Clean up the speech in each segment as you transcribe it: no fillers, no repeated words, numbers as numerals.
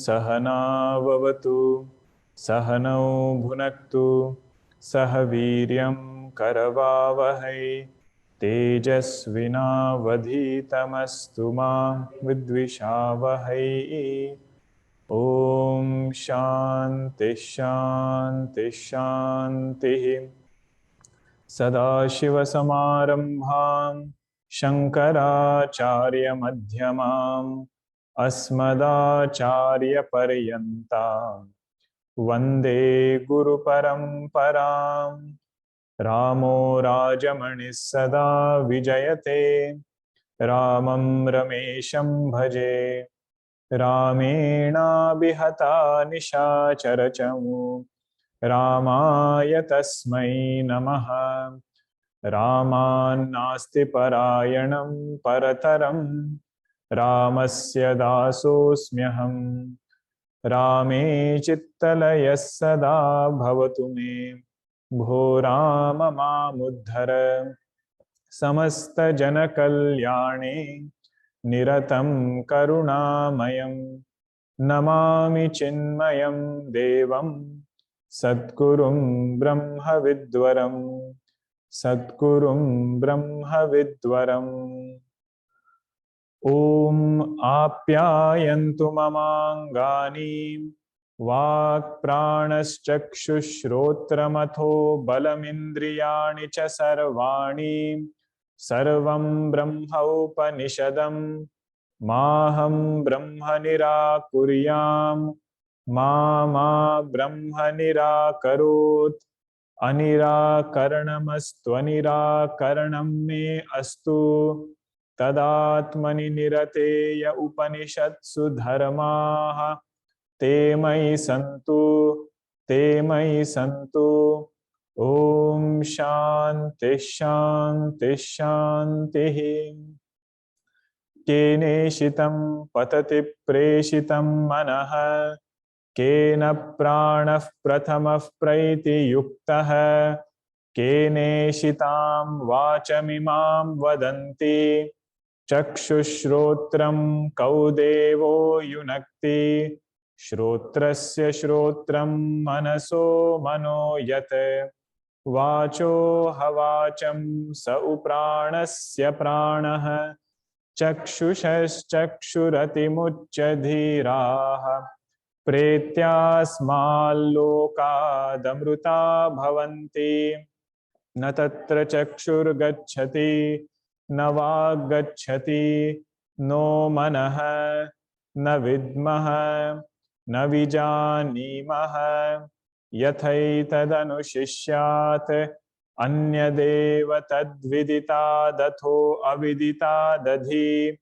Sahana Vavatu Sahanau Bhunaktu Sahaviryam Karavavahai Tejasvinavadhitamastu ma vidvishavahai. Om Shanti Shanti Shanti. Sadashiva Samarambham Shankaracharya Madhyamam Asmadacharya Paryantam Vande Guru Paramparam. Ramo Rajamanis Sada Vijayate Ramam Ramesham Bhaje Ramena Bihata Nishacharachamu Ramaya Tasmai Namaha. Raman Nasti Parayanam Parataram Ramasya Dasosmyaham. Rame Chittalaya Sada Bhavatu me Bho Rama Mamuddhara Samasta Jana Kalyane Niratam Karunamayam Namami Chinmayam Devam Sadgurum Brahma Vidwaram Sadgurum Brahma Vidwaram. Om Apyayantu Mamangani Vak Pranaschakshushrotramatho Balamindriyani Cha Sarvani Sarvam Brahma Upanishadam Maham Brahma Nirakuryam Ma Brahma Nirakarut Anirakaranamastvanirakaranam me astu Tadatmani nirateya upanishatsu dharmaha te mai santu Om Shanti Shanti Shanti. Kene shitam patati preshitam manaha Kena pranah prathamah praiti yuktah Kene shitam vachamimam vadanti Chakshushrotram kaudevo yunakti Shrotrasya shrotram manaso mano yate Vacho havacham sa upranasya pranah Chakshurati muchadhiraha Pretyasmallokadamruta bhavanti Na tatra chakshur gacchati Na vaggacchati No manaha Na vidmaha Na vijanimaha Yathaitadanushishyaat Anyadeva tadvidita datho avidita dadhi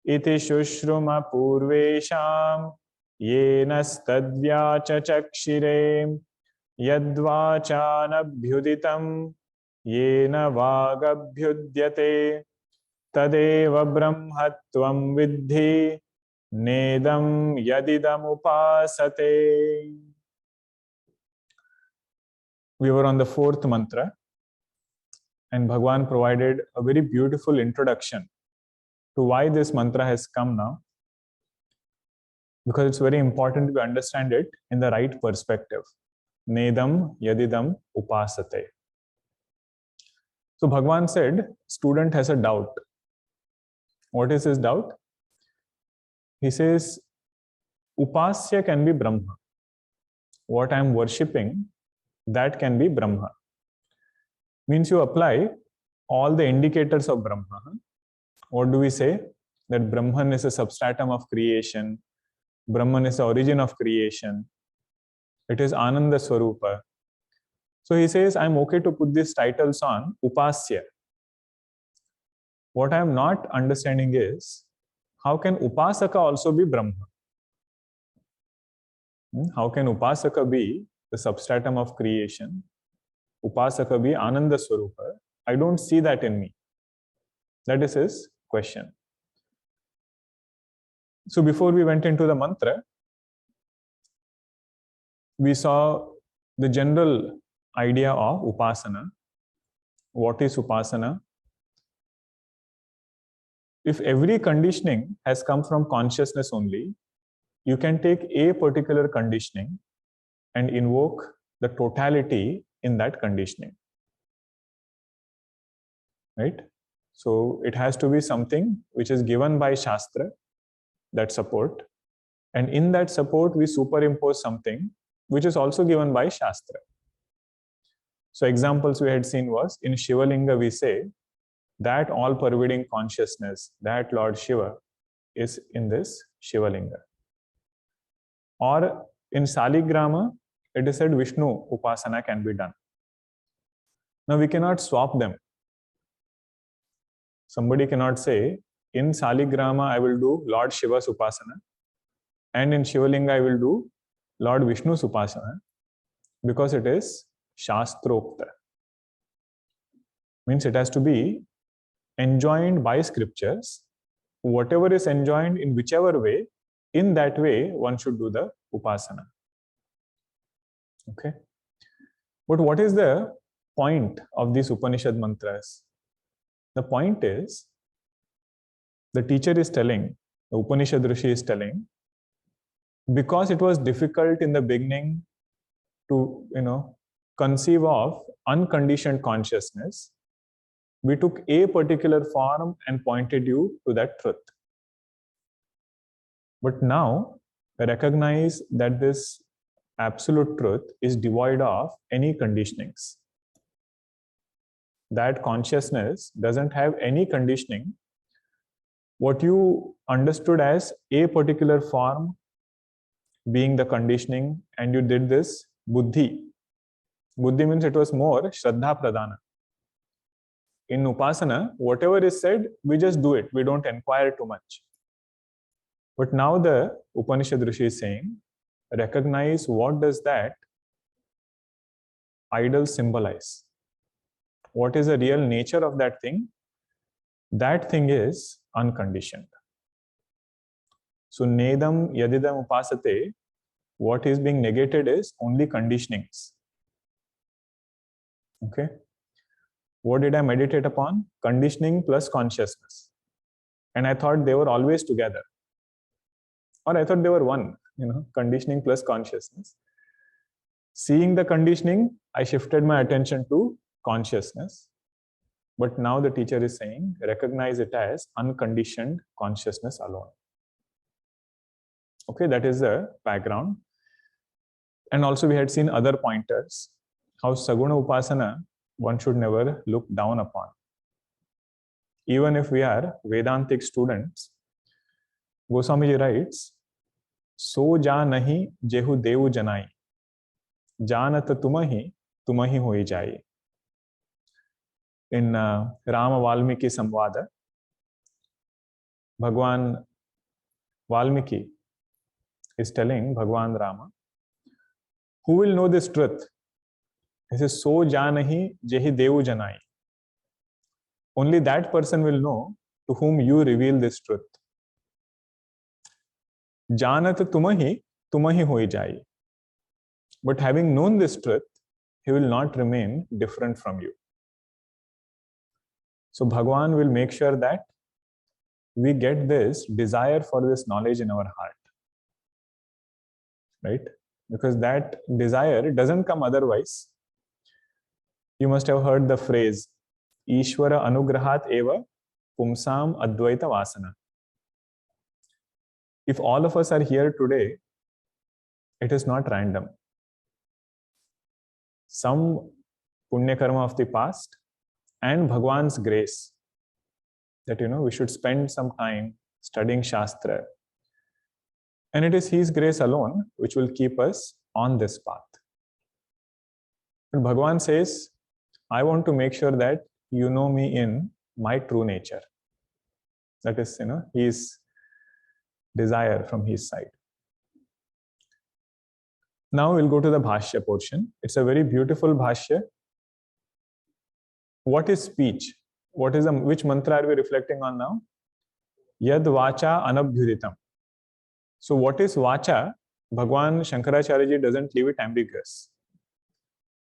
Iti shushruma purvesham Yenastadvyacha chakshire Yadvachanabhyuditam Yena vagabhyudyate Tadeva brahmatvam vidhi Nedam yadidam upasate. We were on the fourth mantra and Bhagwan provided a very beautiful introduction to why this mantra has come now, because it's very important to understand it in the right perspective. Nedam yadidam upasate. So Bhagwan said, student has a doubt. What is his doubt? He says, Upasya can be Brahma. What I am worshipping, that can be Brahma. Means you apply all the indicators of Brahma. What do we say? That Brahman is a substratum of creation. Brahman is the origin of creation. It is Ananda Swarupa. So he says, I'm okay to put these titles on Upasya. What I am not understanding is, how can Upasaka also be Brahma? How can Upasaka be the substratum of creation? Upasaka be Ananda Swarupa? I don't see that in me. That is his question. So before we went into the mantra, we saw the general idea of Upasana. What is Upasana? If every conditioning has come from consciousness only, you can take a particular conditioning and invoke the totality in that conditioning. Right? So it has to be something which is given by Shastra, that support. And in that support, we superimpose something which is also given by Shastra. So examples we had seen was, in Shivalinga we say that all-pervading consciousness, that Lord Shiva is in this Shivalinga. Or in Saligrama, it is said Vishnu Upasana can be done. Now we cannot swap them. Somebody cannot say, in Saligrama I will do Lord Shiva's Upasana, and in Shivalinga I will do Lord Vishnu's Upasana, because it is Shastrokta. Means it has to be enjoined by scriptures. Whatever is enjoined in whichever way, in that way one should do the Upasana. Okay. But what is the point of these Upanishad mantras? The point is, the teacher is telling, the Upanishad Rishi is telling, because it was difficult in the beginning to, conceive of unconditioned consciousness, we took a particular form and pointed you to that truth. But now, recognize that this absolute truth is devoid of any conditionings. That consciousness doesn't have any conditioning. What you understood as a particular form being the conditioning, and you did this buddhi. Buddhi means it was more Shraddha Pradhana. In Upasana, whatever is said, we just do it. We don't inquire too much. But now the Upanishad Rishi is saying, recognize what does that idol symbolize. What is the real nature of that thing? That thing is unconditioned. So, nedam yadidam upasate, what is being negated is only conditionings. Okay. What did I meditate upon? Conditioning plus consciousness. And I thought they were always together. Or I thought they were one, conditioning plus consciousness. Seeing the conditioning, I shifted my attention to consciousness. But now the teacher is saying, recognize it as unconditioned consciousness alone. Okay, that is the background. And also we had seen other pointers, how saguna upasana one should never look down upon. Even if we are Vedantic students, Goswamiji writes, so ja nahi jehu devu janai, janat tumahi hoi jai. In Rama Valmiki Samvada, Bhagwan Valmiki is telling Bhagwan Rama, who will know this truth? He says, so janahi jehi devu janai. Only that person will know to whom you reveal this truth. Janat tumahi hoi jai. But having known this truth, he will not remain different from you. So Bhagwan will make sure that we get this desire for this knowledge in our heart. Right? Because that desire doesn't come otherwise. You must have heard the phrase, Ishvara anugrahat eva pumsam advaita vasana. If all of us are here today, it is not random. Some punya karma of the past and Bhagwan's grace that we should spend some time studying Shastra. And it is his grace alone which will keep us on this path. And Bhagwan says, I want to make sure that you know me in my true nature. That is, his desire from his side. Now we'll go to the Bhashya portion. It's a very beautiful Bhashya. What is speech? Which mantra are we reflecting on now? Yad vacha anabhyuditam. So what is vacha? Bhagwan Shankaracharya ji doesn't leave it ambiguous.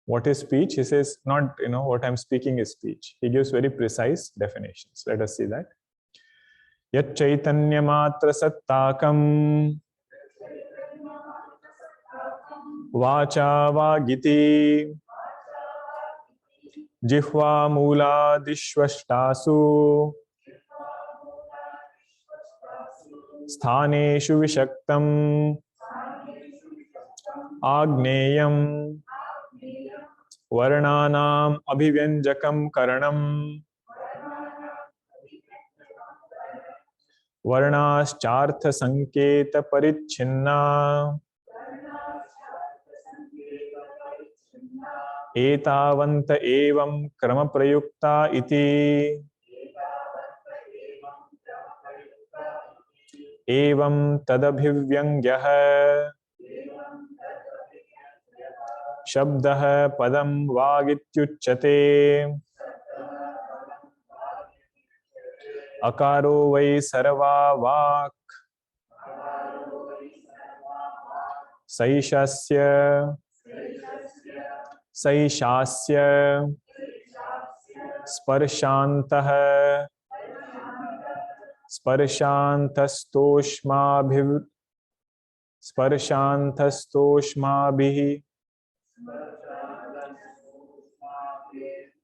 What is speech? He says, not, what I'm speaking is speech. He gives very precise definitions. Let us see that. Yat chaitanya matra sattakam Vacha vagiti. Jihva muladishvashtasu. Sthaneshu vishaktam. Agneyam. Varnanam abhivyanjakam karanam. Varnaschartha sanketa parichinna. एतावंत एवं क्रम प्रयुक्ता इति एवं तदभिव्यङ्ग्यः शब्दः पदं वागित्युच्यते अकारो वै सर्वा वाक् सैषस्य सैषास्य स्पर्शान्तः स्पर्शान्तस्तोष्माभिः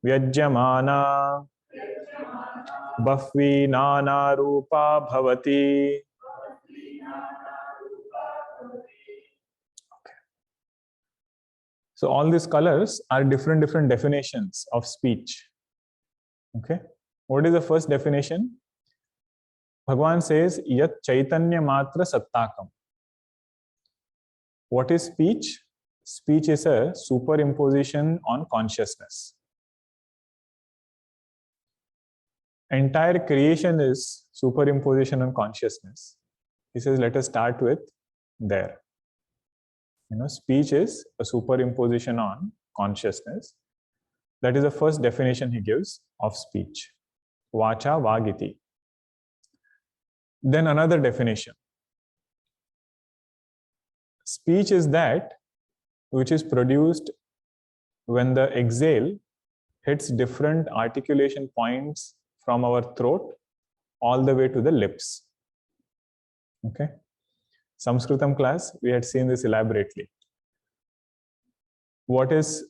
व्यज्यमाना बह्वी नानारूपा भवति. So all these colors are different definitions of speech. Okay. What is the first definition? Bhagavan says, Yat Chaitanya Matra Sattakam. What is speech? Speech is a superimposition on consciousness. Entire creation is superimposition on consciousness. He says, let us start with there. Speech is a superimposition on consciousness. That is the first definition he gives of speech. Vacha vagiti. Then another definition. Speech is that which is produced when the exhale hits different articulation points from our throat all the way to the lips. Okay. Sanskritam class, we had seen this elaborately. What is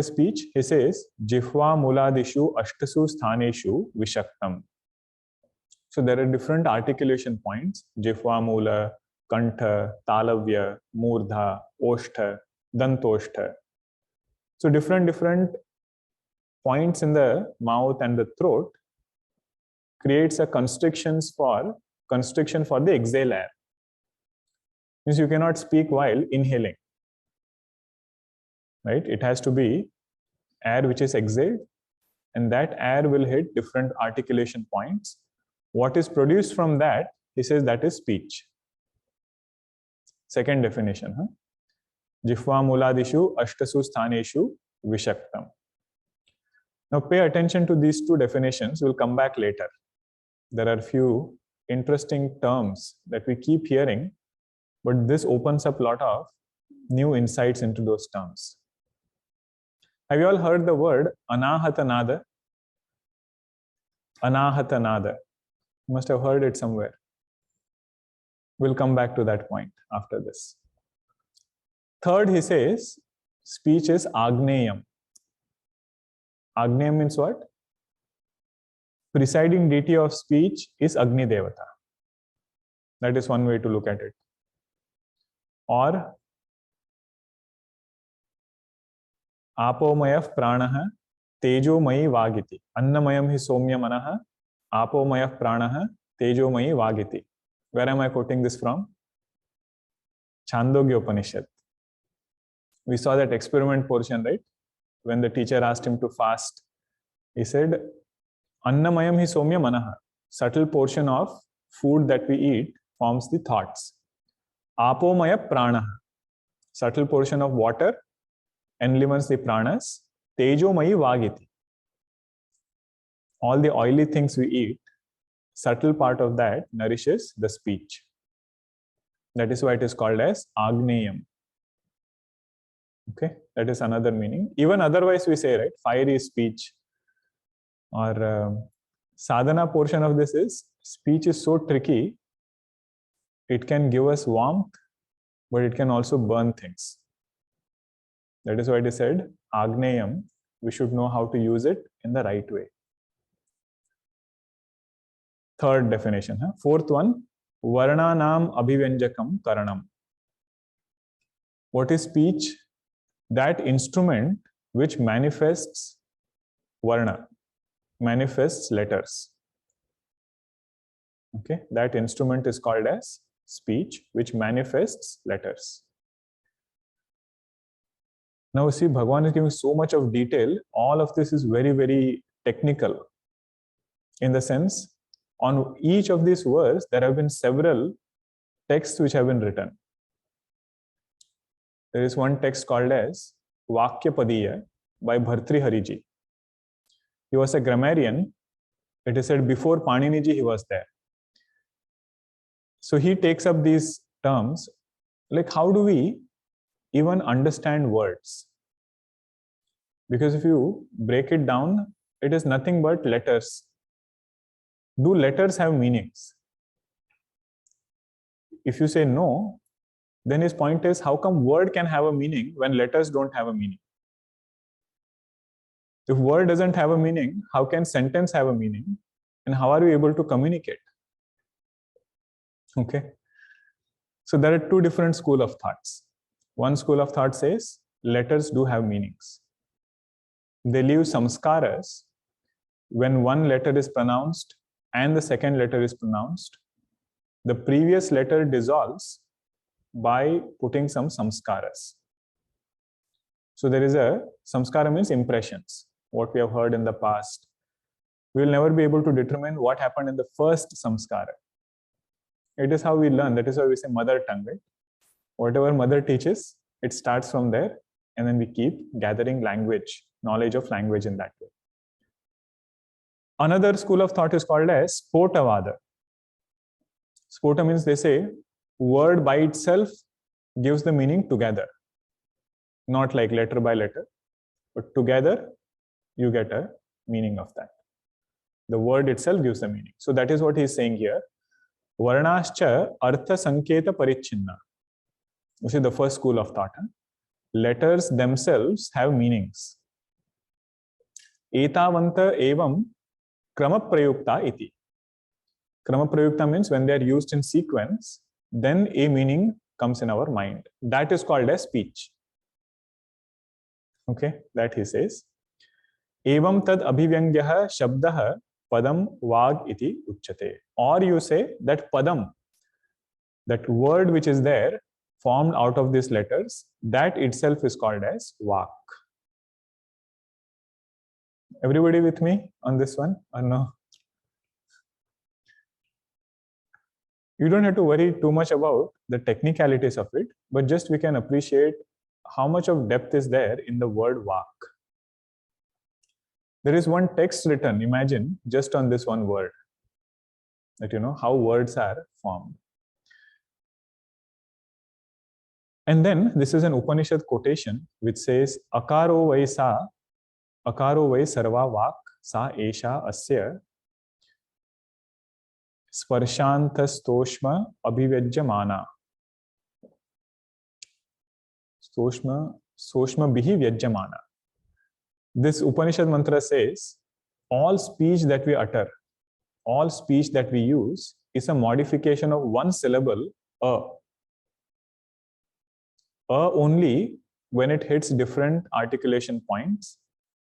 speech? He says, Jihva muladishu ashtasu sthaneshu vishaktam. So there are different articulation points. Jihva mula, kantha, talavya, murdha, oshtha, dantoshtha. So different points in the mouth and the throat creates a constriction for the exhale air. Means you cannot speak while inhaling. Right? It has to be air which is exhaled, and that air will hit different articulation points. What is produced from that, he says, that is speech. Second definition. Jihva muladishu ashtasu sthaneshu vishaktam. Now pay attention to these two definitions. We'll come back later. There are few interesting terms that we keep hearing, but this opens up a lot of new insights into those terms. Have you all heard the word anahatanada? Anahatanada. You must have heard it somewhere. We'll come back to that point after this. Third, he says, speech is agneyam. Agneyam means what? Presiding deity of speech is Agni Devata. That is one way to look at it. Or apomayah pranaha tejomayi vagiti. Annamayam hi somya manaha apomayah pranaha tejomayi vagiti. Where am I quoting this from? Chandogya Upanishad. We saw that experiment portion, right? When the teacher asked him to fast, he said, Annamayam hi somya manaha. Subtle portion of food that we eat forms the thoughts. Apomaya pranaha. Subtle portion of water enlivens the pranas. Tejomayi vagiti. All the oily things we eat, subtle part of that nourishes the speech. That is why it is called as Agneyam. Okay, that is another meaning. Even otherwise we say, right, fiery speech. Or sadhana portion of this is, speech is so tricky, it can give us warmth, but it can also burn things. That is why it is said, Agneyam, we should know how to use it in the right way. Third definition. Fourth one, Varnanam Abhivyanjakam Karanam. What is speech? That instrument which manifests Varna, manifests letters. Okay, that instrument is called as speech, which manifests letters. Now see, Bhagavan is giving so much of detail. All of this is very, very technical. In the sense, on each of these words, there have been several texts which have been written. There is one text called as Vakyapadiya by Bhartrihari. He was a grammarian. It is said before Paniniji he was there. So he takes up these terms, like how do we even understand words? Because if you break it down, it is nothing but letters. Do letters have meanings? If you say no, then his point is, how come word can have a meaning when letters don't have a meaning? If word doesn't have a meaning, how can sentence have a meaning? And how are we able to communicate? Okay. So there are two different schools of thoughts. One school of thought says letters do have meanings. They leave samskaras when one letter is pronounced and the second letter is pronounced. The previous letter dissolves by putting some samskaras. So there is a samskara means impressions, what we have heard in the past. We will never be able to determine what happened in the first samskara. It is how we learn. That is why we say mother tongue, right? Whatever mother teaches, it starts from there, and then we keep gathering language, knowledge of language in that way. Another school of thought is called as Spotavada. Spota means they say word by itself gives the meaning together, not like letter by letter, but together you get a meaning of that. The word itself gives the meaning. So that is what he is saying here. Varnascha artha sanketa parichinna. This is the first school of thought. Letters themselves have meanings. Etavanta evam kramaprayukta iti. Kramaprayukta means when they are used in sequence, then a meaning comes in our mind. That is called as speech. Okay, that he says. Evam tad abhivyangyaha shabdaha padam vag iti uchyate. Or you say that padam, that word which is there, formed out of these letters, that itself is called as vak. Everybody with me on this one or no? You don't have to worry too much about the technicalities of it, but just we can appreciate how much of depth is there in the word vak. There is one text written, imagine, just on this one word, that you know how words are formed. And then this is an Upanishad quotation which says, Akaro vai sarva vak, sa esha asya, sparshantastoshma abhivyajyamana. Soshma bihi vyajyamana. This Upanishad mantra says, all speech that we utter, all speech that we use is a modification of one syllable, a. Only when it hits different articulation points,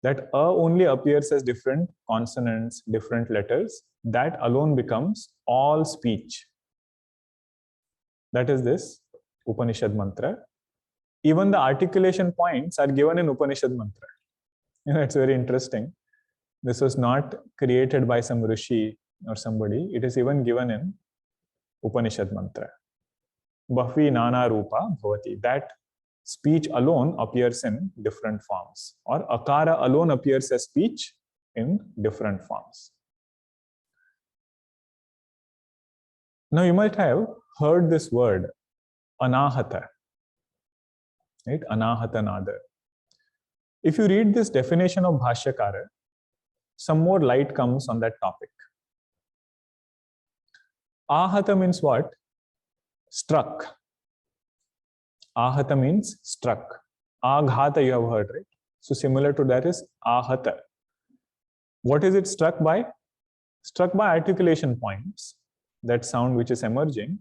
that only appears as different consonants, different letters, that alone becomes all speech. That is this Upanishad mantra. Even the articulation points are given in Upanishad mantra. You know, it's very interesting. This was not created by some rishi or somebody. It is even given in Upanishad mantra. Bahvi nana rupa bhavati. That speech alone appears in different forms, or akara alone appears as speech in different forms. Now you might have heard this word, anahata, right? Anahata nada. If you read this definition of Bhashyakara, some more light comes on that topic. Ahata means what? Struck. Ahata means struck. Aghata you have heard, right? So similar to that is ahata. What is it struck by? Struck by articulation points. That sound which is emerging,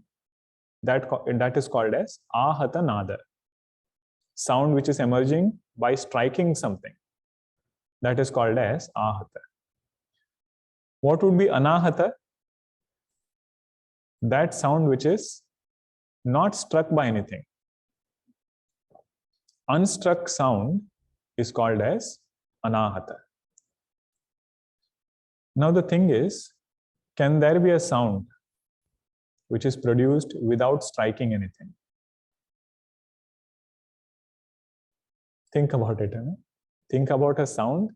that is called as ahata nada. Sound which is emerging by striking something, that is called as ahata. What would be anahata? That sound which is not struck by anything. Unstruck sound is called as anahata. Now the thing is, can there be a sound which is produced without striking anything? Think about it. Think about a sound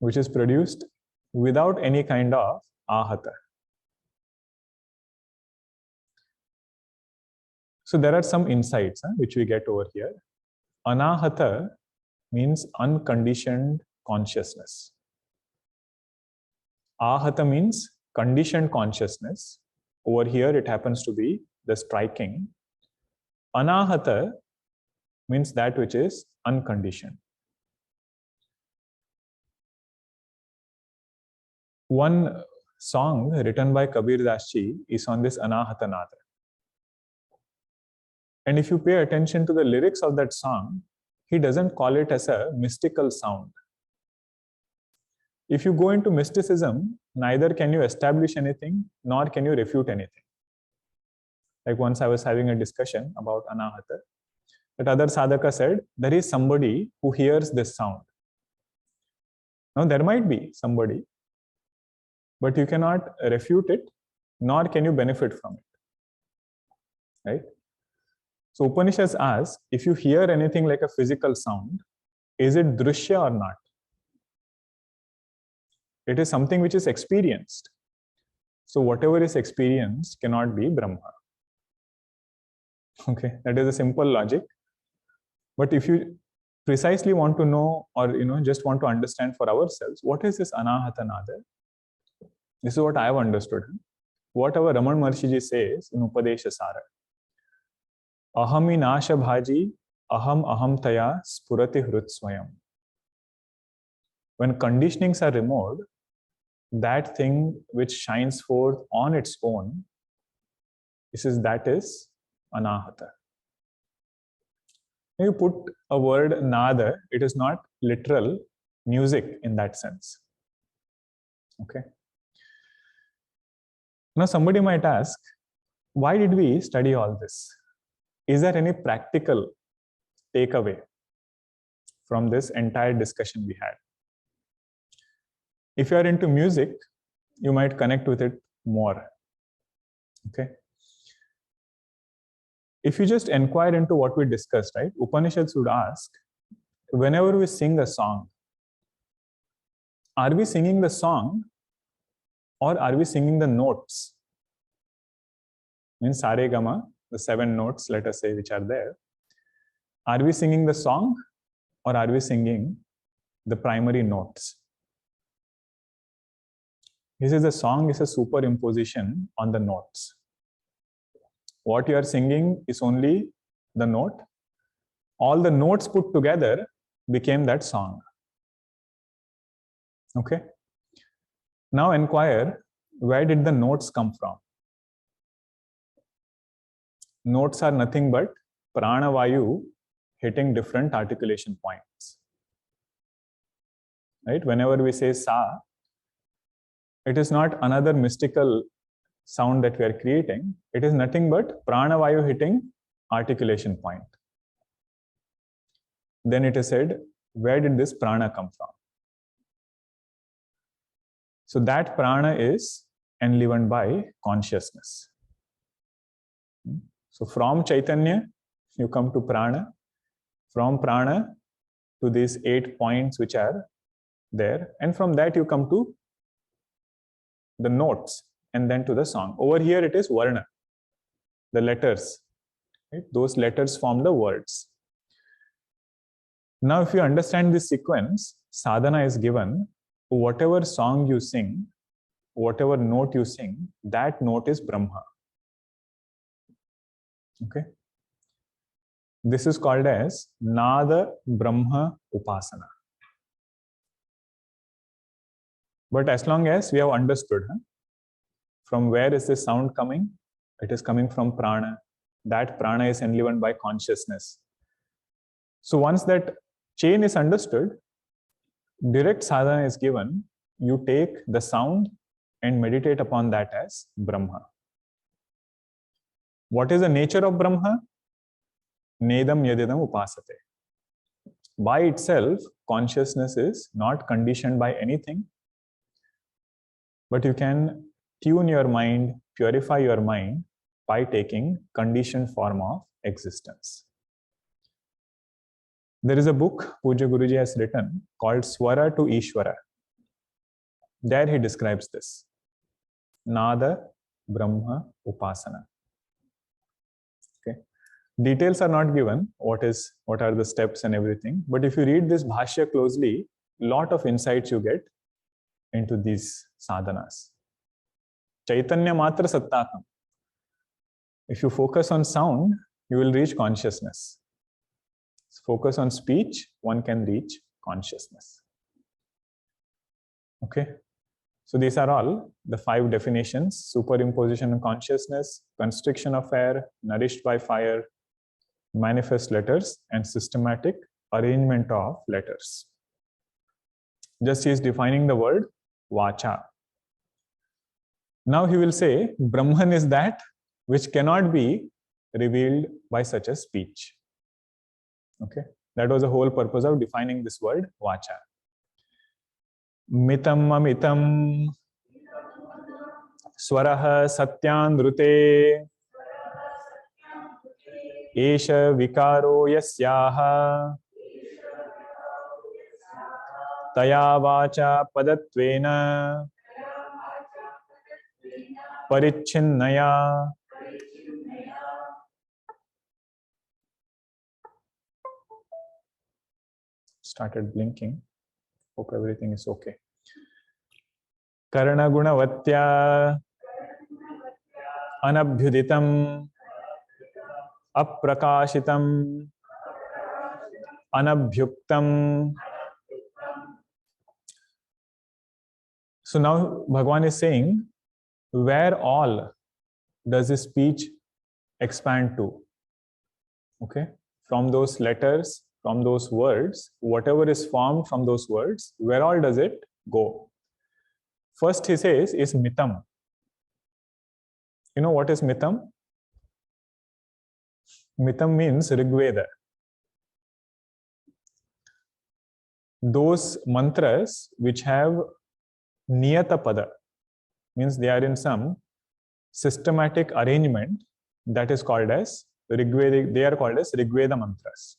which is produced without any kind of ahata. So there are some insights which we get over here. Anahata means unconditioned consciousness. Ahata means conditioned consciousness. Over here it happens to be the striking. Anahata means that which is unconditioned. One song written by Kabir Das Ji is on this Anahata Nada. And if you pay attention to the lyrics of that song, he doesn't call it as a mystical sound. If you go into mysticism, neither can you establish anything, nor can you refute anything. Like once I was having a discussion about Anahata, that other sadhaka said, there is somebody who hears this sound. Now there might be somebody, but you cannot refute it, nor can you benefit from it. Right? So Upanishads ask, if you hear anything like a physical sound, is it drishya or not? It is something which is experienced. So whatever is experienced cannot be Brahma. Okay, that is a simple logic. But if you precisely want to know, or just want to understand for ourselves, what is this Anahata Nada? This is what I have understood. What our Raman Maharshiji says in Upadesha Sara. Ahami nasha bhaji, aham taya spurati hrut swayam. When conditionings are removed, that thing which shines forth on its own, that is anahata. When you put a word nada, it is not literal music in that sense. Okay. Now somebody might ask, why did we study all this? Is there any practical takeaway from this entire discussion we had? If you are into music, you might connect with it more. Okay. If you just inquire into what we discussed, right? Upanishads would ask, whenever we sing a song, are we singing the song or are we singing the notes? Means Sare Gama, the 7 notes, let us say, which are there. Are we singing the song or are we singing the primary notes? He says the song is a superimposition on the notes. What you are singing is only the note. All the notes put together became that song. Okay. Now inquire, where did the notes come from? Notes are nothing but prana vayu hitting different articulation points. Right? Whenever we say sa, it is not another mystical sound that we are creating. It is nothing but prana vayu hitting articulation point. Then it is said, where did this prana come from? So that prana is enlivened by consciousness. So from Chaitanya, you come to prana. From prana to these 8 points which are there. And from that you come to the notes and then to the song. Over here it is varna, the letters. Right? Those letters form the words. Now if you understand this sequence, sadhana is given. Whatever song you sing, whatever note you sing, that note is Brahma. Okay. This is called as Nada Brahma Upasana. But as long as we have understood from where is this sound coming, it is coming from prana. That prana is enlivened by consciousness. So once that chain is understood, direct sadhana is given. You take the sound and meditate upon that as Brahma. What is the nature of Brahma? Nedam yadidam upasate. By itself, consciousness is not conditioned by anything, but you can tune your mind, purify your mind by taking conditioned form of existence. There is a book Puja Guruji has written called Swara to Ishvara. There he describes this. Nada Brahma Upasana. Okay. Details are not given, what are the steps and everything. But if you read this bhashya closely, lot of insights you get into these sadhanas. Chaitanya Matra Sattakam. If you focus on sound, you will reach consciousness. Focus on speech, one can reach consciousness. Okay. So these are all the 5 definitions: superimposition of consciousness, constriction of air, nourished by fire, manifest letters, and systematic arrangement of letters. Just he is defining the word vacha. Now he will say Brahman is that which cannot be revealed by such a speech. Okay, that was the whole purpose of defining this word vacha. Mitam amitam swaraha satyandrute esha vikaro yasyaha taya vacha padatvena parichinnaya. Started blinking. Hope everything is okay. Karana gunavatya anabhyuditam aprakashitam anabhyuktam. So now Bhagavan is saying, where all does his speech expand to? Okay, from those letters, from those words, whatever is formed from those words, where all does it go? First he says is mitam. You know what is mitam? Mitam means Rigveda. Those mantras which have niyata pada, means they are in some systematic arrangement, that is called as Rigveda. They are called as Rigveda mantras.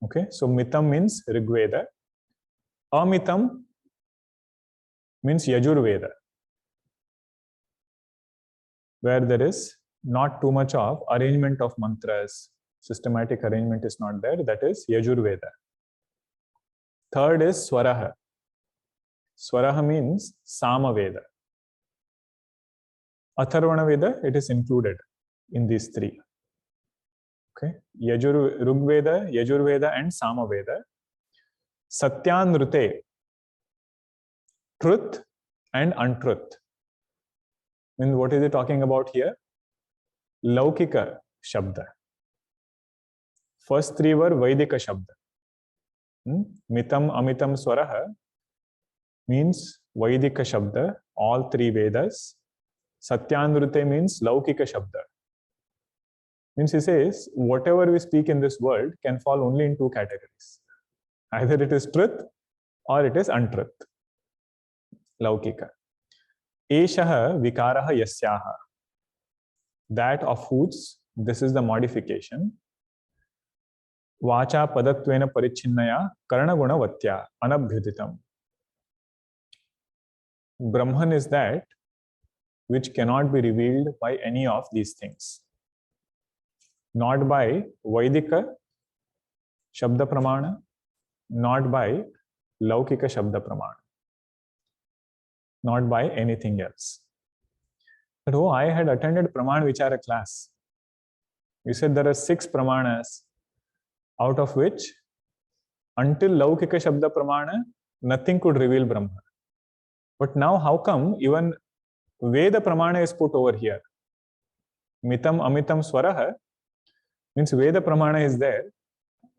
Okay, so mitam means Rigveda. Amitam means Yajurveda, where there is not too much of arrangement of mantras, systematic arrangement is not there, that is Yajurveda. Third is Swaraha. Swaraha means Samaveda. Atharvana Veda, it is included in these 3. Okay, Rigveda, Yajurveda and Samaveda. Satyanrute, truth and untruth. And what is it talking about here? Laukika Shabda. First 3 were Vaidika Shabda. Mitam, Amitam, Swaraha means Vaidika Shabda, all 3 Vedas. Satyanrute means Laukika Shabda. Means he says, whatever we speak in this world can fall only in 2 categories. Either it is truth or it is untruth. Laukika. Eshaha vikaraha yasyaha. That of whose, this is the modification. Vacha padatvena parichinnaya karana gunavatya anabhyuditam. Brahman is that which cannot be revealed by any of these things. Not by Vaidika Shabda Pramana, not by Laukika Shabda Pramana, not by anything else. But I had attended Praman Vichara class. We said there are 6 pramanas, out of which until Laukika Shabda Pramana, nothing could reveal Brahma. But now how come even Veda Pramana is put over here? Mitam Amitam Swaraha means Veda Pramana is there.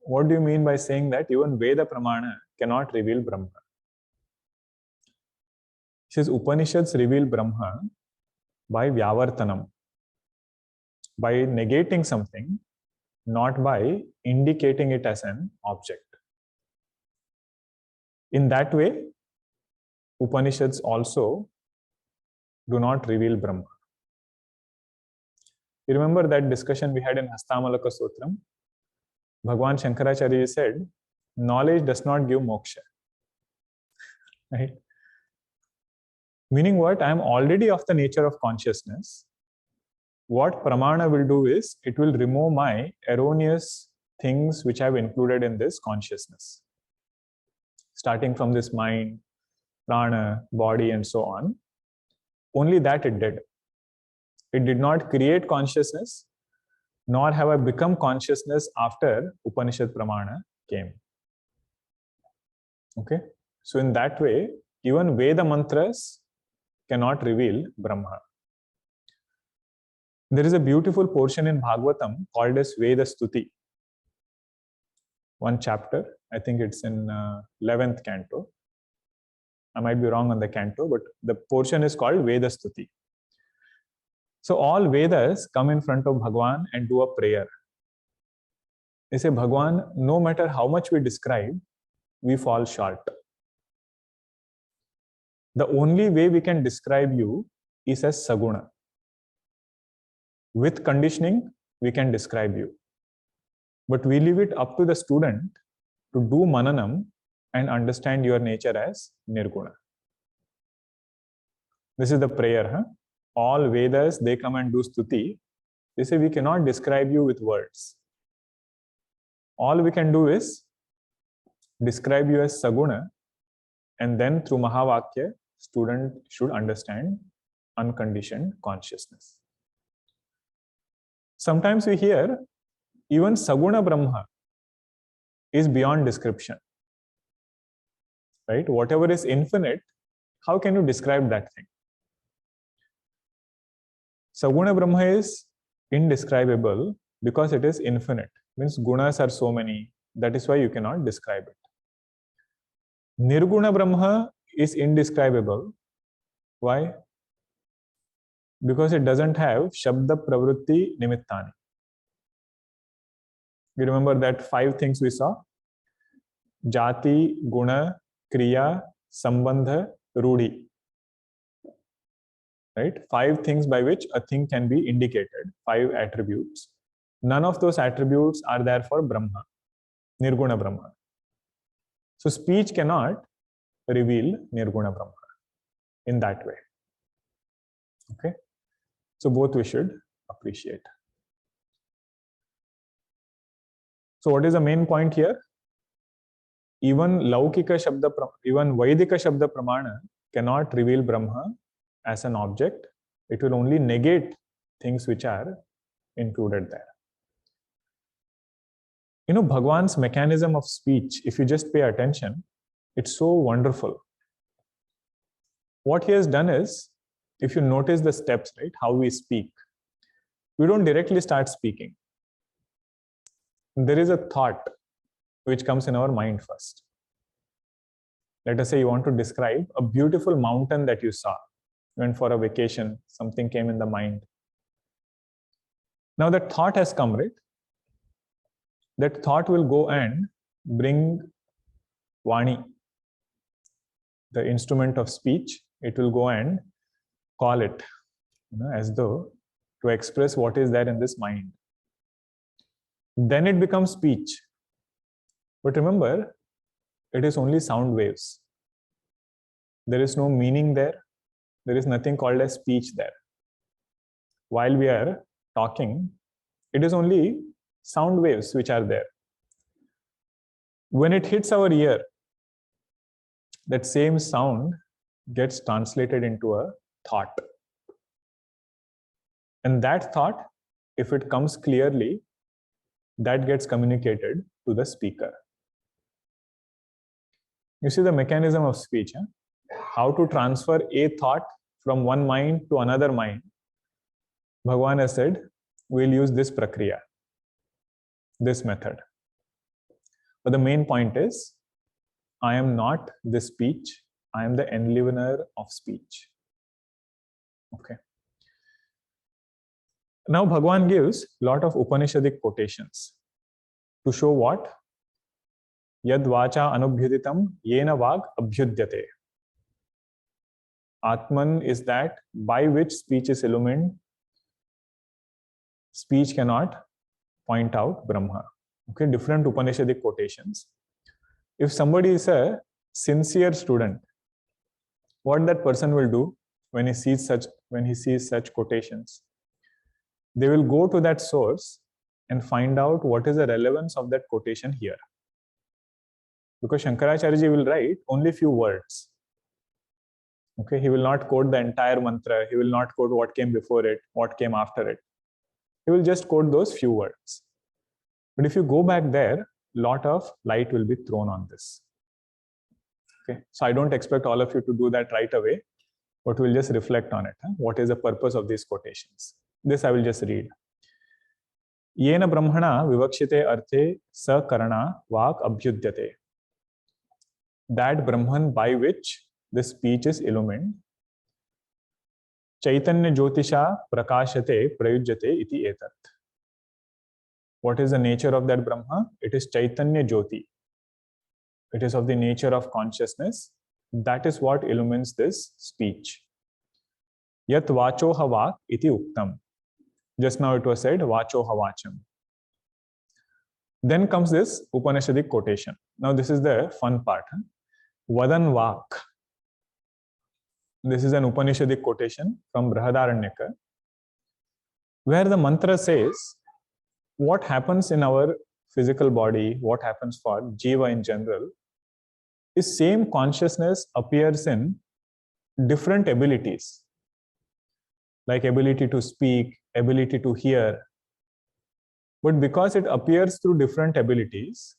What do you mean by saying that even Veda Pramana cannot reveal Brahma? He says Upanishads reveal Brahma by Vyavartanam, by negating something, not by indicating it as an object. In that way, Upanishads also do not reveal Brahma. You remember that discussion we had in Hastamalaka Sutram? Bhagwan Shankaracharya said, knowledge does not give moksha. Right? Meaning what? I am already of the nature of consciousness. What pramana will do is, it will remove my erroneous things which I have included in this consciousness. Starting from this mind, prana, body, and so on. Only that it did. It did not create consciousness, nor have I become consciousness after Upanishad Pramana came. Okay? So in that way, even Veda mantras cannot reveal Brahma. There is a beautiful portion in Bhagavatam called as Veda Stuti. One chapter, I think it's in 11th canto. I might be wrong on the canto, but the portion is called Veda Stuti. So all Vedas come in front of Bhagwan and do a prayer. They say, Bhagwan, no matter how much we describe, we fall short. The only way we can describe you is as saguna. With conditioning, we can describe you. But we leave it up to the student to do mananam and understand your nature as nirguna. This is the prayer. Huh? All Vedas, they come and do stuti. They say we cannot describe you with words. All we can do is describe you as saguna, and then through Mahavakya, student should understand unconditioned consciousness. Sometimes we hear even saguna Brahma is beyond description. Right? Whatever is infinite, how can you describe that thing? Saguna Brahma is indescribable because it is infinite. Means gunas are so many. That is why you cannot describe it. Nirguna Brahma is indescribable. Why? Because it doesn't have Shabda Pravritti Nimittani. You remember that 5 things we saw? Jati, Guna, Kriya, Sambandha, Rudhi. Right? 5 things by which a thing can be indicated. 5 attributes. None of those attributes are there for Brahma, Nirguna Brahma. So speech cannot reveal Nirguna Brahma in that way. Okay? So both we should appreciate. So what is the main point here? Even Laukika Shabda, even Vaidika Shabda Pramana cannot reveal Brahma as an object. It will only negate things which are included there. You know, Bhagwan's mechanism of speech, if you just pay attention, it's so wonderful. What he has done is, if you notice the steps, right, how we speak, we don't directly start speaking. There is a thought which comes in our mind first. Let us say you want to describe a beautiful mountain that you saw. You went for a vacation, something came in the mind. Now that thought has come, right? That thought will go and bring Vani, the instrument of speech. It will go and call it, as though to express what is there in this mind. Then it becomes speech. But remember, it is only sound waves. There is no meaning there. There is nothing called as speech there. While we are talking, it is only sound waves which are there. When it hits our ear, that same sound gets translated into a thought. And that thought if it comes clearly, that gets communicated to the speaker. You see the mechanism of speech, huh? How to transfer a thought from one mind to another mind. Bhagavan has said, we'll use this prakriya, this method. But the main point is, I am not this speech, I am the enlivener of speech. Okay. Now Bhagavan gives a lot of Upanishadic quotations to show what? Yad vacha anubhyuditam yena vag abhyudyate. Atman is that by which speech is illumined. Speech cannot point out Brahma. Okay, different Upanishadic quotations. If somebody is a sincere student, what that person will do when he sees such quotations? They will go to that source and find out what is the relevance of that quotation here. Because Shankaracharya will write only few words. Okay, he will not quote the entire mantra. He will not quote what came before it, what came after it. He will just quote those few words. But if you go back there, lot of light will be thrown on this. Okay, so I don't expect all of you to do that right away, but we'll just reflect on it. What is the purpose of these quotations? This I will just read. Yena brahmana vivakshite arte sa karana vak abhyudyate. That Brahman by which the speech is illumined. Chaitanya jyotisha prakashate prayujyate iti etat. What is the nature of that Brahma? It is Chaitanya Jyoti. It is of the nature of consciousness. That is what illumines this speech. Yat vacho havak iti uktam. Just now it was said, vacho havacham. Then comes this Upanishadic quotation. Now this is the fun part. Vadan vak. This is an Upanishadic quotation from Brihadaranyaka, where the mantra says, what happens in our physical body, what happens for Jiva in general, is same consciousness appears in different abilities, like ability to speak, ability to hear. But because it appears through different abilities,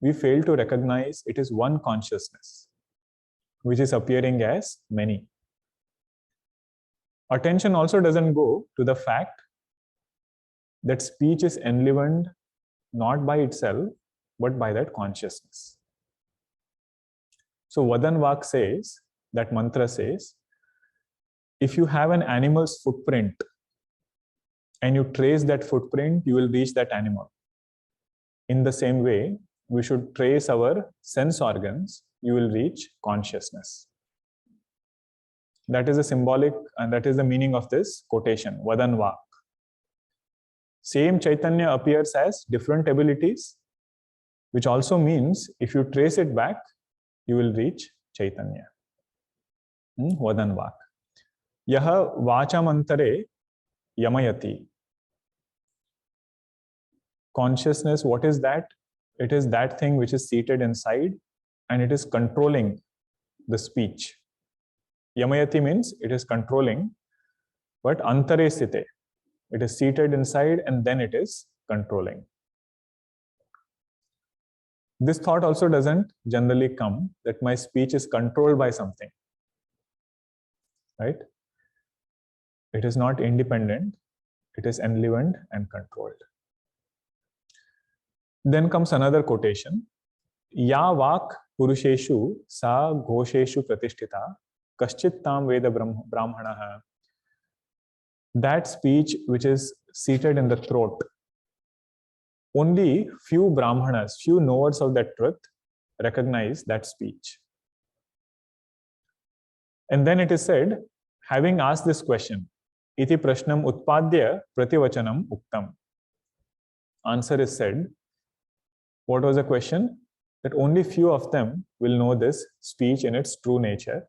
we fail to recognize it is one consciousness, which is appearing as many. Attention also doesn't go to the fact that speech is enlivened not by itself, but by that consciousness. So Vadan Vak says, that mantra says, if you have an animal's footprint and you trace that footprint, you will reach that animal. In the same way, we should trace our sense organs, you will reach consciousness. That is the symbolic, and that is the meaning of this quotation, Vadan Vak. Same Chaitanya appears as different abilities, which also means if you trace it back, you will reach Chaitanya. Vadan Vak. Yaha vachamantare yamayati. Consciousness, what is that? It is that thing which is seated inside and it is controlling the speech. Yamayati means it is controlling, but antare sthite. It is seated inside and then it is controlling. This thought also doesn't generally come that my speech is controlled by something. Right? It is not independent. It is enlivened and controlled. Then comes another quotation. Ya vak purusheshu sa ghosheshu pratishtita kaschit tam veda brahmanaha. That speech which is seated in the throat, only few brahmanas, few knowers of that truth recognize that speech. And then it is said, having asked this question, iti prashnam utpadya prativachanam uktam. Answer is said. What was the question? That only few of them will know this speech in its true nature.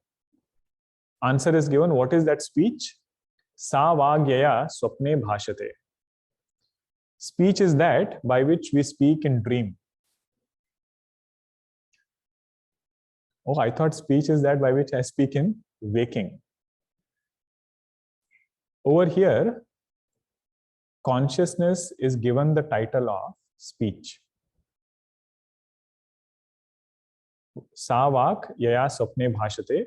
Answer is given, what is that speech? Sa vagyaya swapne bhashate. Speech is that by which we speak in dream. Oh, I thought speech is that by which I speak in waking. Over here, consciousness is given the title of speech. Sa vak yaya swapne bhashate.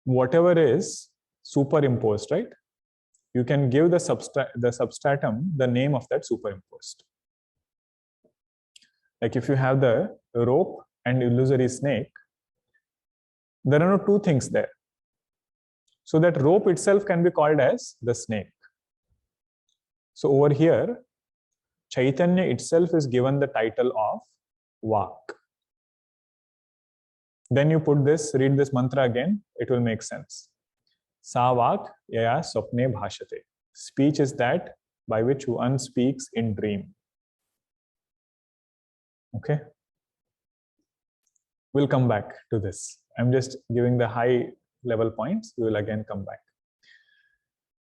Whatever is superimposed, right? You can give the substratum the name of that superimposed. Like if you have the rope and illusory snake, there are no two things there. So that rope itself can be called as the snake. So over here, Chaitanya itself is given the title of Vak. Then you put this, read this mantra again, it will make sense. Sa Vak yaya swapne bhashate. Speech is that by which one speaks in dream. Okay? We'll come back to this. I'm just giving the high level points. We will again come back.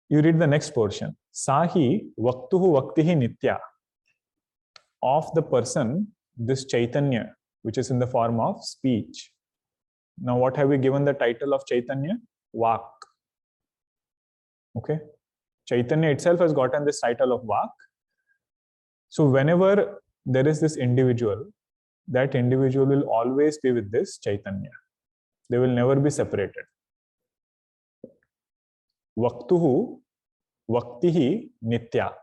You read the next portion. Sahi vaktuhu vaktihi nitya. Of the person, this Chaitanya, which is in the form of speech. Now, what have we given the title of Chaitanya? Vak. Okay. Chaitanya itself has gotten this title of Vak. So, whenever there is this individual, that individual will always be with this Chaitanya. They will never be separated. Vaktuhu, vaktihi, nitya.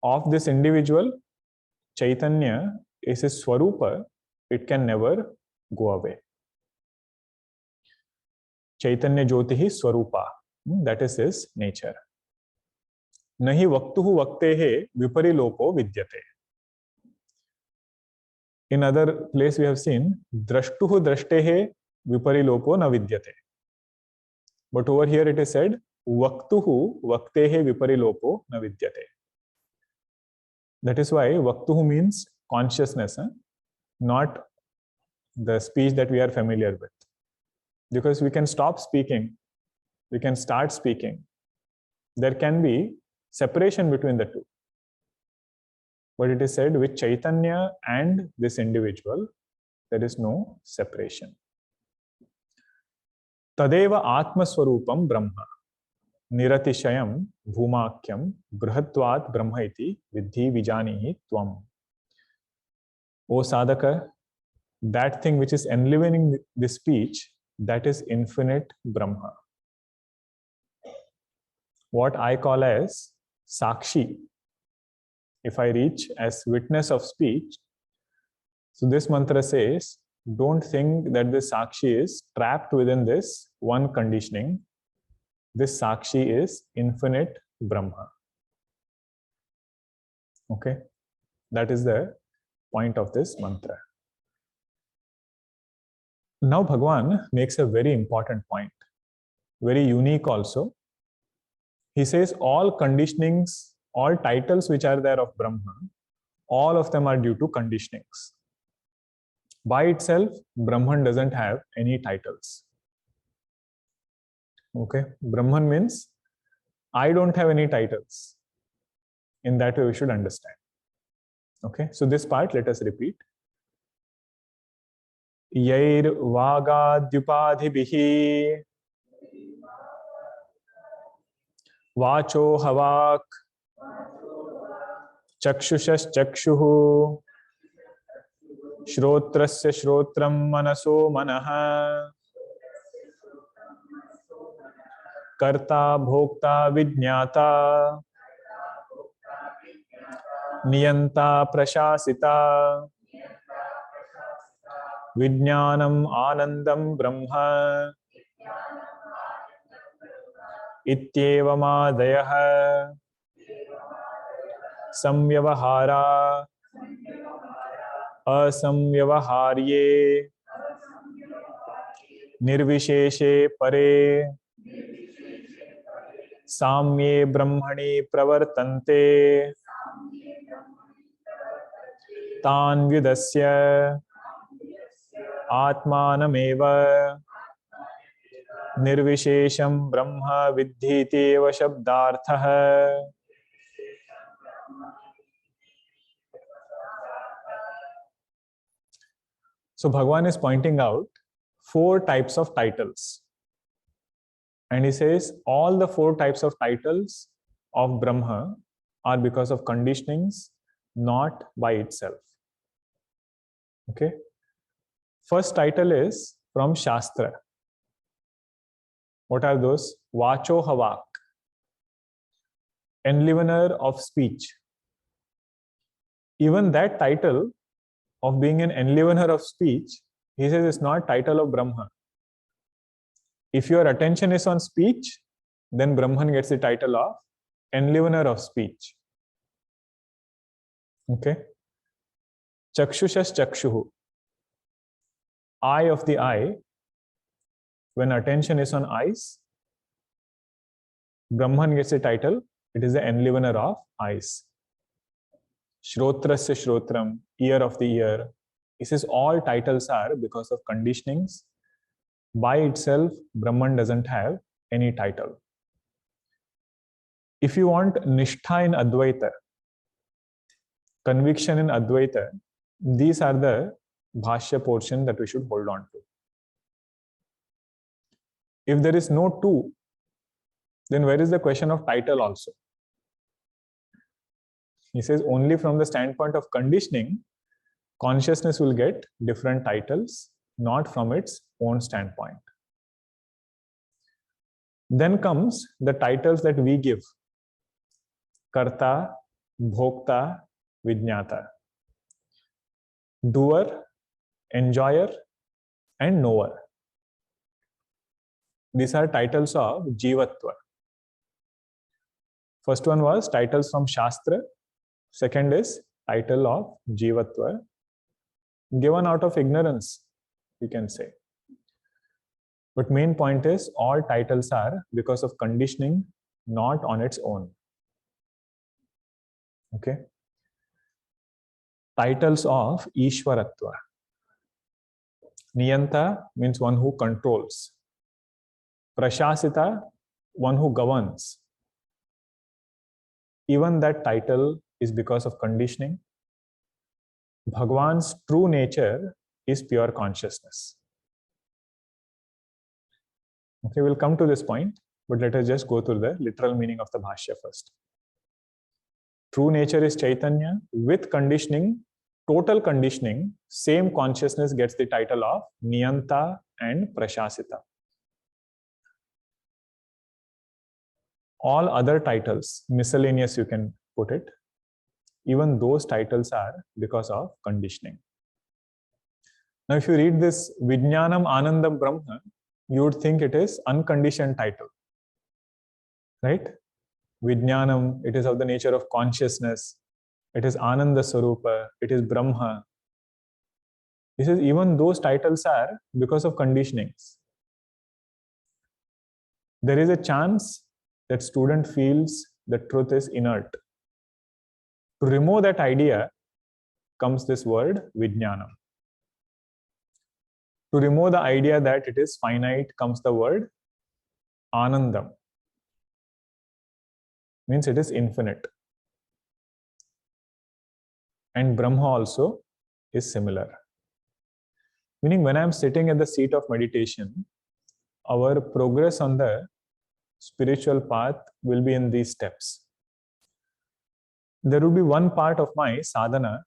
Of this individual, Chaitanya is his swarupa, it can never go away. Chaitanya jyotihi swarupa, that is his nature. Nahi vaktuhu vaktehe viparilopo vidyate. In other place we have seen, drashtuhu drashtehe viparilopo na vidyate. But over here it is said, vaktuhu vaktehe viparilopo na vidyate. That is why vaktuhu means consciousness, not the speech that we are familiar with. Because we can stop speaking, we can start speaking. There can be separation between the two. But it is said with Chaitanya and this individual, there is no separation. Tadeva Atmaswarupam Brahma. Niratishayam bhumakyam brihatvat brahma iti vidhi vijanihi tvam. O sadhaka, that thing which is enlivening this speech, that is infinite Brahma. What I call as Sakshi, if I reach as witness of speech, so this mantra says, don't think that this Sakshi is trapped within this one conditioning. This Sakshi is infinite Brahma. Okay? That is the point of this mantra. Now Bhagwan makes a very important point, very unique also. He says all conditionings, all titles which are there of Brahma, all of them are due to conditionings. By itself, Brahman doesn't have any titles. Okay? Brahman means I don't have any titles. In that way we should understand. Okay? So this part let us repeat. Yair vagadyupadhibihi vacho havak chakshushas chakshuhu shrotrasya shrotram manaso manaha karta bhokta vijñata niyanta prashasita vijñanam anandam brahma ityevamaadayah samvyavahara asamvyavaharye nirvisheshe pare samye brahmani pravartante tan vidasya atmanameva nirvishesham brahma vidhiteva shabdarthah. So Bhagwan is pointing out 4 types of titles. And he says all the 4 types of titles of Brahma are because of conditionings, not by itself. Okay. First title is from Shastra. What are those? Vacho Havak, enlivener of speech. Even that title of being an enlivener of speech, he says it's not title of Brahma. If your attention is on speech, then Brahman gets the title of enlivener of speech. Okay. Chakshushas chakshuhu, eye of the eye. When attention is on eyes, Brahman gets the title, it is the enlivener of eyes. Shrotrasya shrotram, ear of the ear. He says all titles are because of conditionings. By itself, Brahman doesn't have any title. If you want nishtha in Advaita, conviction in Advaita, these are the bhashya portion that we should hold on to. If there is no two, then where is the question of title also? He says only from the standpoint of conditioning, consciousness will get different titles, not from its own standpoint. Then comes the titles that we give. Karta, Bhokta, Vijnata. Doer, enjoyer, and knower. These are titles of Jivatva. First one was titles from Shastra. Second is title of Jivatva, given out of ignorance, you can say. But main point is all titles are because of conditioning, not on its own. Okay. Titles of Ishwaratva. Niyanta means one who controls. Prashasita, one who governs. Even that title is because of conditioning. Bhagwan's true nature is pure consciousness. Okay, we'll come to this point, but let us just go through the literal meaning of the bhashya first. True nature is Chaitanya. With conditioning, total conditioning, same consciousness gets the title of Niyanta and Prashasita. All other titles, miscellaneous you can put it, even those titles are because of conditioning. Now, if you read this Vijnanam Anandam Brahma, you would think it is unconditioned title, right? Vijnanam, it is of the nature of consciousness. It is Ananda Sarupa. It is Brahma. This is even those titles are because of conditionings. There is a chance that student feels the truth is inert. To remove that idea comes this word Vijnanam. To remove the idea that it is finite comes the word Anandam. Means it is infinite. And Brahma also is similar. Meaning when I am sitting at the seat of meditation, our progress on the spiritual path will be in these steps. There will be one part of my sadhana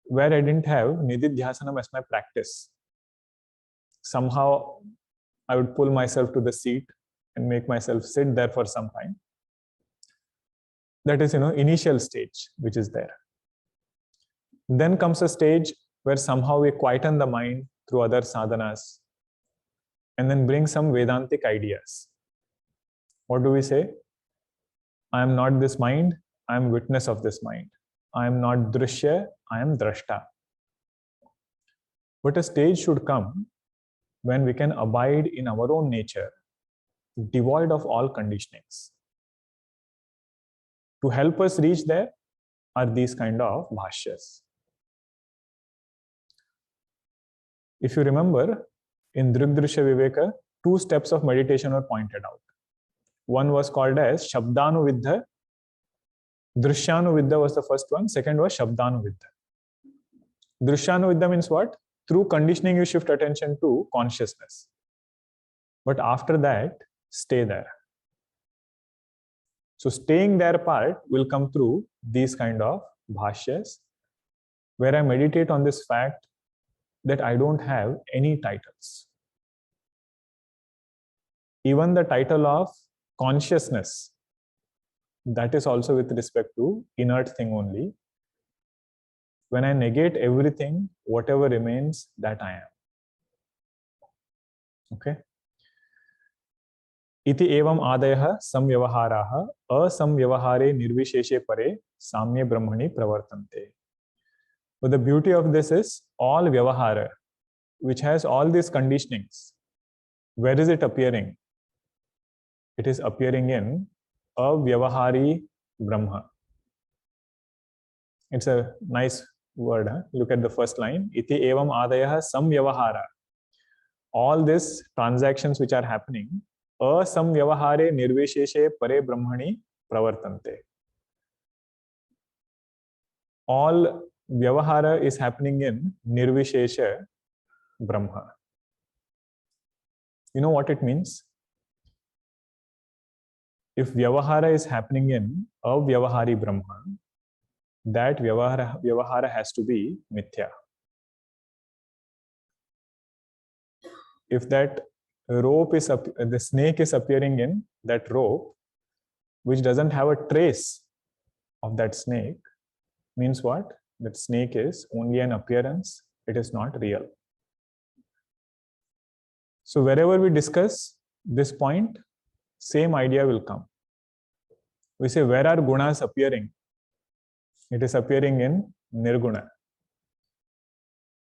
where I didn't have Nididhyasanam as my practice. Somehow I would pull myself to the seat and make myself sit there for some time. That is, initial stage which is there. Then comes a stage where somehow we quieten the mind through other sadhanas and then bring some Vedantic ideas. What do we say? I am not this mind, I am witness of this mind. I am not drishya, I am drashta. But a stage should come when we can abide in our own nature, devoid of all conditionings. To help us reach there are these kind of bhashyas. If you remember, in Drigdrishya Viveka, 2 steps of meditation were pointed out. One was called as Shabdanuviddha. Drishyanuviddha was the first one. Second was Shabdanuviddha. Drishyanuviddha means what? Through conditioning, you shift attention to consciousness. But after that, stay there. So staying there part will come through these kind of bhashyas, where I meditate on this fact that I don't have any titles. Even the title of consciousness, that is also with respect to inert thing only. When I negate everything, whatever remains, that I am. Okay. इति एवं आदयः संव्यवहाराः असंव्यवहारे निर्विशेषे परे साम्ये ब्रह्मणि प्रवर्तन्ते. But the beauty of this is all vyavahara, which has all these conditionings, where is it appearing? It is appearing in avyavahari Brahma. It's a nice word. Huh? Look at the first line. Iti evam adayah samvyavahara. All these transactions which are happening, asamvyavahare nirvisheshe pare brahmani pravartante. All vyavahara is happening in nirvishesha Brahma. You know what it means? If vyavahara is happening in avyavahari Brahma, that vyavahara has to be mithya. If that rope is the snake is appearing in that rope, which doesn't have a trace of that snake, means what? That snake is only an appearance, it is not real. So wherever we discuss this point, same idea will come. We say, where are gunas appearing? It is appearing in nirguna.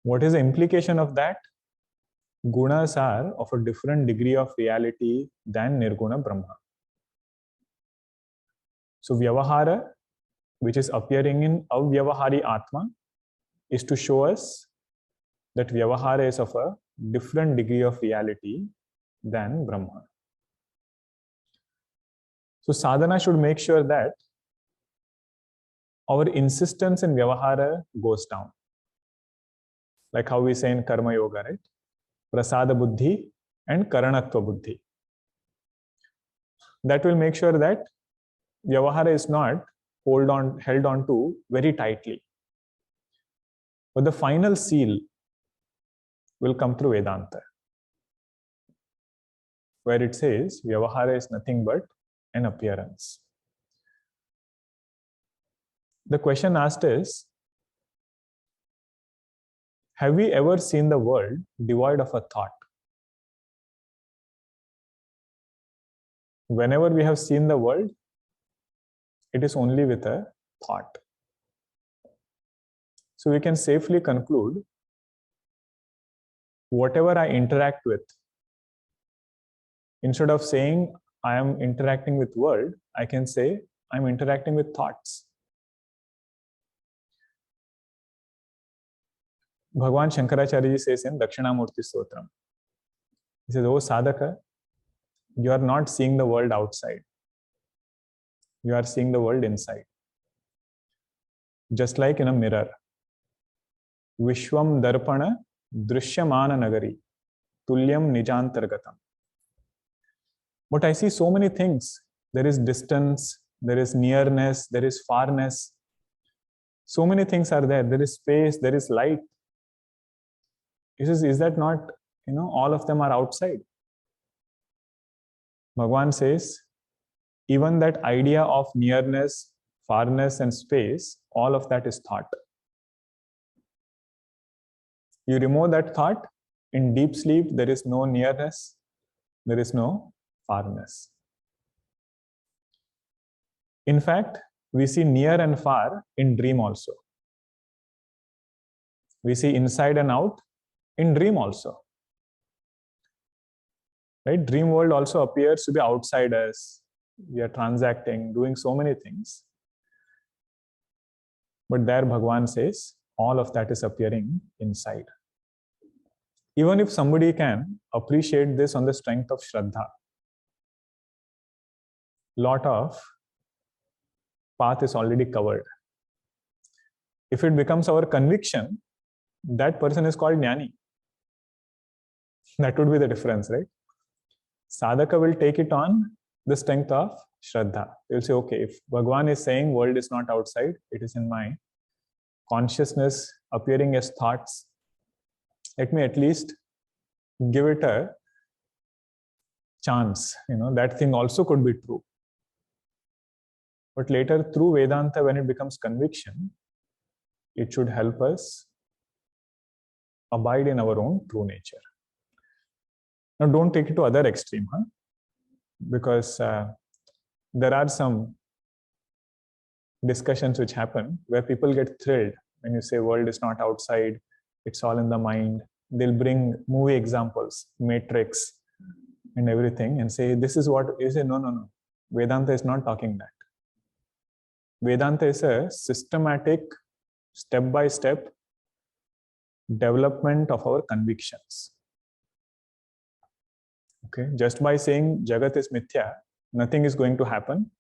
What is the implication of that? Gunas are of a different degree of reality than nirguna Brahma. So vyavahara, which is appearing in avyavahari Atma, is to show us that vyavahara is of a different degree of reality than Brahma. So sadhana should make sure that our insistence in vyavahara goes down. Like how we say in Karma Yoga, right? Prasada buddhi and karanatva buddhi. That will make sure that vyavahara is not held on to very tightly. But the final seal will come through Vedanta, where it says vyavahara is nothing but an appearance. The question asked is, have we ever seen the world devoid of a thought? Whenever we have seen the world, it is only with a thought. So we can safely conclude, whatever I interact with, instead of saying I am interacting with world, I can say I'm interacting with thoughts. Bhagwan Shankaracharya ji says in Dakshinamurti Stotram, he says, oh sadhaka, you are not seeing the world outside. You are seeing the world inside. Just like in a mirror. Vishwam darpana drishyamana nagari tulyam nijantargatam. But I see so many things. There is distance, there is nearness, there is farness. So many things are there. There is space, there is light. He says, is that not, all of them are outside? Bhagwan says, even that idea of nearness, farness, and space, all of that is thought. You remove that thought, in deep sleep, there is no nearness, there is no farness. In fact, we see near and far in dream also. We see inside and out in dream also. Right? Dream world also appears to be outside us. We are transacting, doing so many things. But there Bhagwan says, all of that is appearing inside. Even if somebody can appreciate this on the strength of Shraddha, lot of path is already covered. If it becomes our conviction, that person is called Jnani. That would be the difference, right? Sadhaka will take it on the strength of Shraddha. They will say, okay, if Bhagwan is saying world is not outside, it is in my consciousness appearing as thoughts, let me at least give it a chance. That thing also could be true. But later, through Vedanta, when it becomes conviction, it should help us abide in our own true nature. Now, don't take it to other extreme, because there are some discussions which happen where people get thrilled when you say world is not outside, it's all in the mind. They'll bring movie examples, Matrix and everything, and say, this is what you say. No. Vedanta is not talking that. Vedanta is a systematic, step-by-step development of our convictions. Okay, just by saying Jagat is mithya, nothing is going to happen.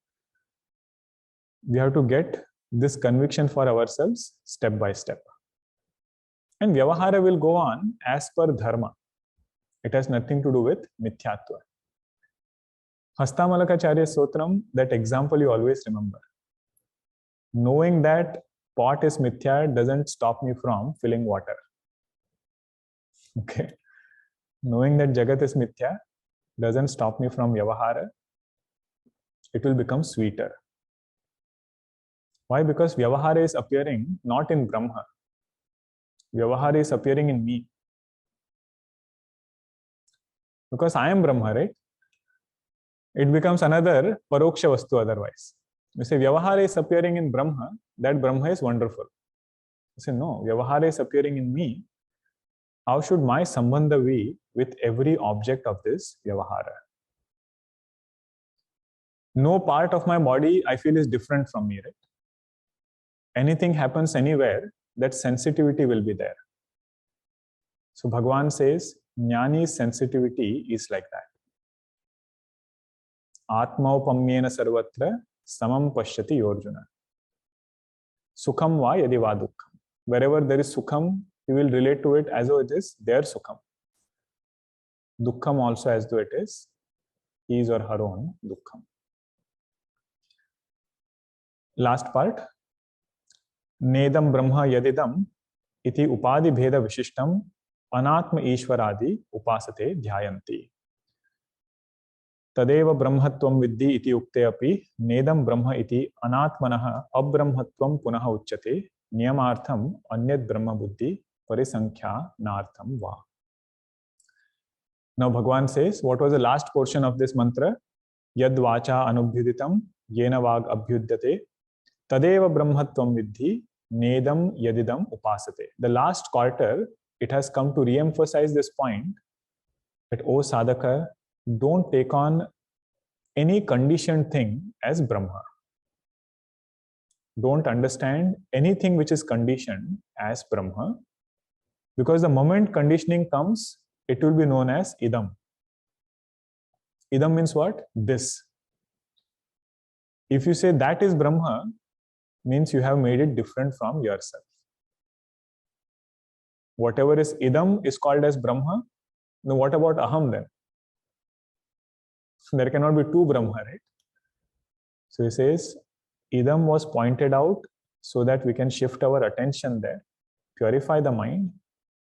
We have to get this conviction for ourselves step by step. And Vyavahara will go on as per dharma. It has nothing to do with mithyatva. Hastamalakacharya Sotram, that example you always remember. Knowing that pot is mithya doesn't stop me from filling water. Okay. Knowing that Jagat is mithya doesn't stop me from Vyavahara. It will become sweeter. Why? Because Vyavahara is appearing not in Brahma. Vyavahara is appearing in me. Because I am Brahma, right? It becomes another paroksha vastu otherwise. You say Vyavahara is appearing in Brahma, that Brahma is wonderful. You say, no, Vyavahara is appearing in me. How should my sambandha be with every object of this Vyavahara? No part of my body I feel is different from me, right? Anything happens anywhere, that sensitivity will be there. So Bhagavan says, Jnani's sensitivity is like that. Atmaupamyena sarvatra samam pashyati Arjuna. Sukham va yadi va dukkham. Wherever there is sukham, he will relate to it as though it is their sukham. Dukkham also as though it is his or her own dukkham. Last part. Nedam brahma yadidam iti upadi bheda vishishtam anatma ishwaradi upasate dhyayanti. Tadeva brahmatvam vidhi iti ukte api nedam brahma iti anatmanaha abrahmatvam punaha uchyate niyamartham anyat brahma buddhi parisankhya nartham va. Now Bhagavan says, what was the last portion of this mantra? Yad vacha anubhyuditam yena vag abhyudyate tadeva brahmatvam vidhi nedam yadidam upasate. The last quarter, it has come to re-emphasize this point that, O sadhaka, don't take on any conditioned thing as Brahma. Don't understand anything which is conditioned as Brahma, because the moment conditioning comes, it will be known as idam. Idam means what? This. If you say that is Brahma, means you have made it different from yourself. Whatever is idam is called as Brahma. Now what about aham then? There cannot be two Brahma, right? So he says, idam was pointed out so that we can shift our attention there, purify the mind,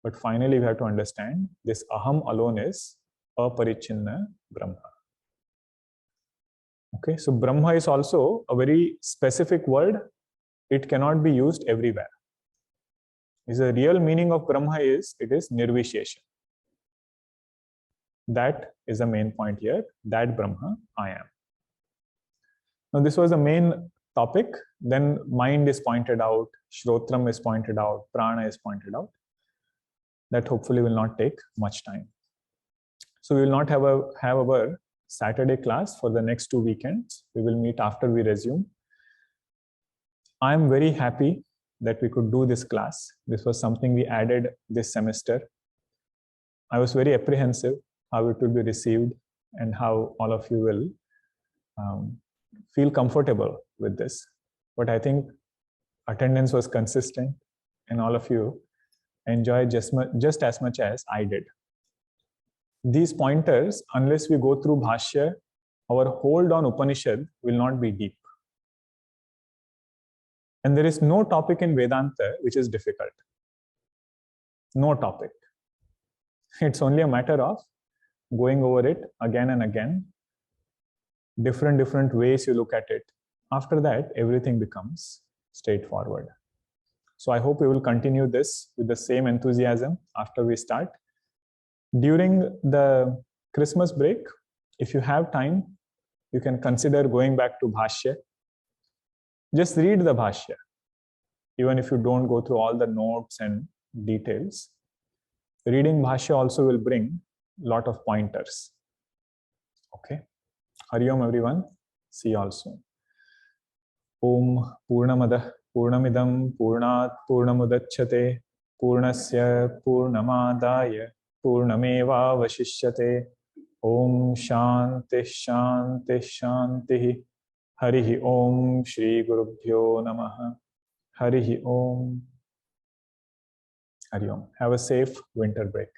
but finally we have to understand this aham alone is aparichinna Brahma. Okay, so Brahma is also a very specific word. It cannot be used everywhere. The real meaning of Brahma is, it is nirvishesha. That is the main point here. That Brahma I am. Now this was the main topic. Then mind is pointed out, Shrotram is pointed out, Prana is pointed out. That hopefully will not take much time. So we will not have our Saturday class for the next 2 weekends. We will meet after we resume. I am very happy that we could do this class. This was something we added this semester. I was very apprehensive how it will be received and how all of you will feel comfortable with this. But I think attendance was consistent and all of you enjoyed just as much as I did. these pointers, unless we go through Bhashya, our hold on Upanishad will not be deep. And there is no topic in Vedanta which is difficult. No topic. It's only a matter of going over it again and again, different ways you look at it. After that, everything becomes straightforward. So I hope we will continue this with the same enthusiasm after we start. During the Christmas break, if you have time, you can consider going back to Bhashya. Just read the Bhashya, even if you don't go through all the notes and details. Reading Bhashya also will bring a lot of pointers. Okay. Hari Om, everyone. See you all soon. Om Purnamadah Purnamidam Purnat Purnamudachyate Purnasya Purnamadaya Purnameva Vashishyate. Om Shanti Shanti Shanti. Harihi Om Shri Gurubhyo Namaha. Harihi Om. Hari Om. Have a safe winter break.